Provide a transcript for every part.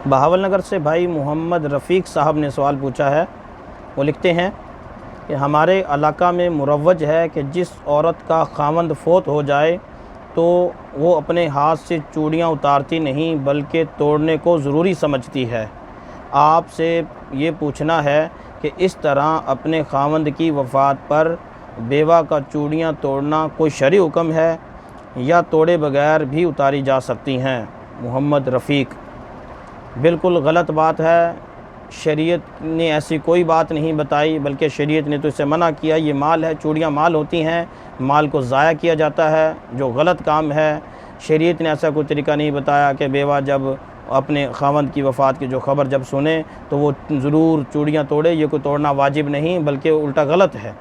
बहावलनगर से भाई मोहम्मद रफ़ीक साहब ने सवाल पूछा है। वो लिखते हैं कि हमारे इलाका में मुरव्वज है कि जिस औरत का खावंद फोत हो जाए तो वो अपने हाथ से चूड़ियाँ उतारती नहीं बल्कि तोड़ने को ज़रूरी समझती है। आपसे ये पूछना है कि इस तरह अपने खावंद की वफ़ात पर बेवा का चूड़ियाँ तोड़ना कोई शरई हुक्म है या तोड़े बगैर भी उतारी जा सकती हैं? मोहम्मद रफ़ीक, बिल्कुल गलत बात है। शरीयत ने ऐसी कोई बात नहीं बताई, बल्कि शरीयत ने तो इसे मना किया। ये माल है, चूड़ियाँ माल होती हैं, माल को ज़ाया किया जाता है, जो गलत काम है। शरीयत ने ऐसा कोई तरीका नहीं बताया कि बेवा जब अपने खावंद की वफ़ात की जो ख़बर जब सुने तो वो ज़रूर चूड़ियाँ तोड़े। ये कोई तोड़ना वाजिब नहीं बल्कि उल्टा गलत है,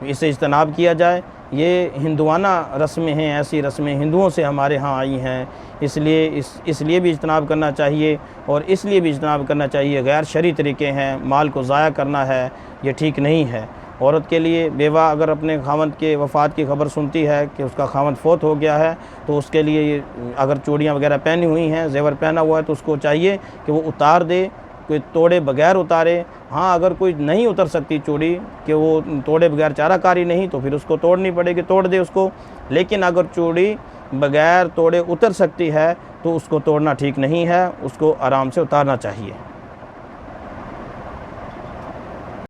इसे इज्तनाब किया जाए। ये हिंदुआना रस्में हैं, ऐसी रस्में हिंदुओं से हमारे यहाँ आई हैं, इसलिए भी इज्तनाब करना चाहिए। और इसलिए भी इज्तनाब करना चाहिए, गैर शरई तरीके हैं, माल को ज़ाया करना है, ये ठीक नहीं है। औरत के लिए, बेवा अगर अपने खावंद के वफ़ात की ख़बर सुनती है कि उसका खावंद फ़ौत हो गया है तो उसके लिए अगर चूड़ियाँ वगैरह पहनी हुई हैं, ज़ेवर पहना हुआ है, तो उसको चाहिए कि वो उतार दे, कोई तोड़े बगैर उतारे। हाँ, अगर कोई नहीं उतर सकती चूड़ी कि वो तोड़े बगैर चाराकारी नहीं, तो फिर उसको तोड़नी पड़ेगी, तोड़ दे उसको। लेकिन अगर चूड़ी बगैर तोड़े उतर सकती है तो उसको तोड़ना ठीक नहीं है, उसको आराम से उतारना चाहिए।